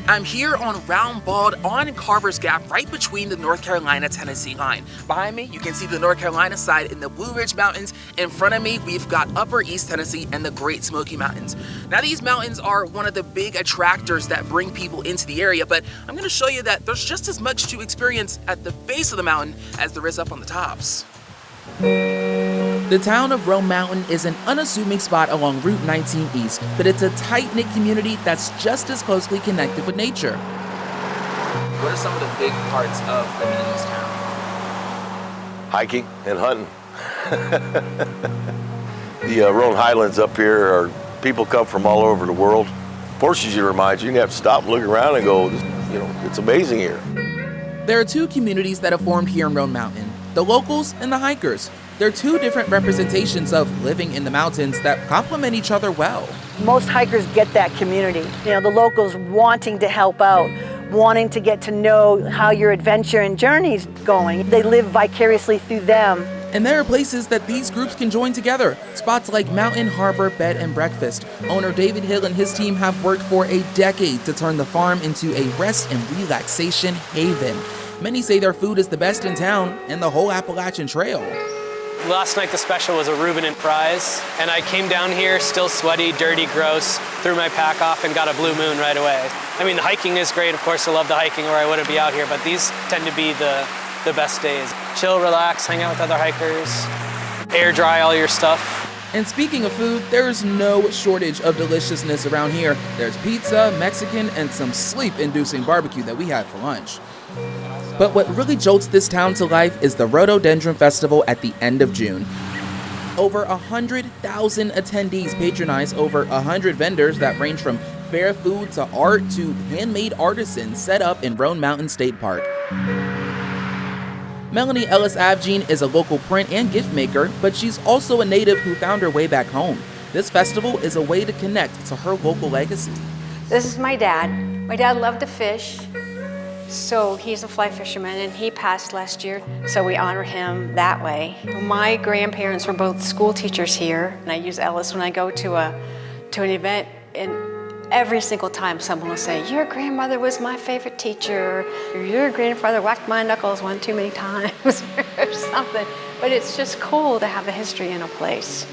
I'm here on Round Bald on Carver's Gap, right between the North Carolina-Tennessee line. Behind me, you can see the North Carolina side in the Blue Ridge Mountains. In front of me, we've got Upper East Tennessee and the Great Smoky Mountains. Now, these mountains are one of the big attractors that bring people into the area, but I'm going to show you that there's just as much to experience at the base of the mountain as there is up on the tops. The town of Roan Mountain is an unassuming spot along Route 19 East, but it's a tight-knit community that's just as closely connected with nature. What are some of the big parts of living in this town? Hiking and hunting. The Roan Highlands up here are people come from all over the world. Forces you to remind you have to stop and look around and go, it's amazing here. There are two communities that have formed here in Roan Mountain, the locals and the hikers. They're two different representations of living in the mountains that complement each other well. Most hikers get that community. The locals wanting to help out, wanting to get to know how your adventure and journey's going. They live vicariously through them. And there are places that these groups can join together. Spots like Mountain Harbor Bed and Breakfast. Owner David Hill and his team have worked for a decade to turn the farm into a rest and relaxation haven. Many say their food is the best in town and the whole Appalachian Trail. Last night the special was a Reuben and fries, and I came down here still sweaty, dirty, gross, threw my pack off and got a blue moon right away. I mean, the hiking is great, of course I love the hiking or I wouldn't be out here, but these tend to be the best days. Chill, relax, hang out with other hikers, air dry all your stuff. And speaking of food, there's no shortage of deliciousness around here. There's pizza, Mexican, and some sleep-inducing barbecue that we had for lunch. But what really jolts this town to life is the Rhododendron Festival at the end of June. Over 100,000 attendees patronize over 100 vendors that range from fair food to art to handmade artisans set up in Roan Mountain State Park. Melanie Ellis-Avgene is a local print and gift maker, but she's also a native who found her way back home. This festival is a way to connect to her local legacy. This is my dad. My dad loved to fish. So he's a fly fisherman and he passed last year, so we honor him that way. My grandparents were both school teachers here, and I use Ellis when I go to an event, and every single time someone will say, your grandmother was my favorite teacher, or your grandfather whacked my knuckles one too many times, or something. But it's just cool to have a history in a place.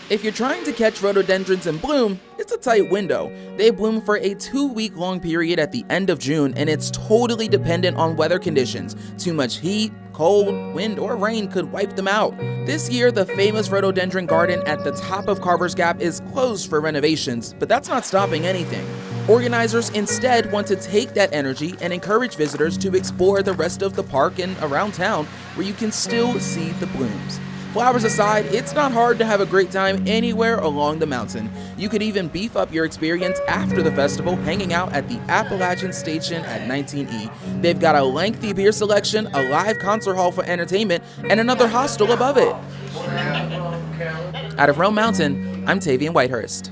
If you're trying to catch rhododendrons in bloom, it's a tight window. They bloom for a 2-week-long period at the end of June, and it's totally dependent on weather conditions. Too much heat, cold, wind, or rain could wipe them out. This year, the famous rhododendron garden at the top of Carver's Gap is closed for renovations, but that's not stopping anything. Organizers instead want to take that energy and encourage visitors to explore the rest of the park and around town where you can still see the blooms. Flowers aside, it's not hard to have a great time anywhere along the mountain. You could even beef up your experience after the festival hanging out at the Appalachian Station at 19E. They've got a lengthy beer selection, a live concert hall for entertainment, and another hostel above it. Out of Roan Mountain, I'm Tavian Whitehurst.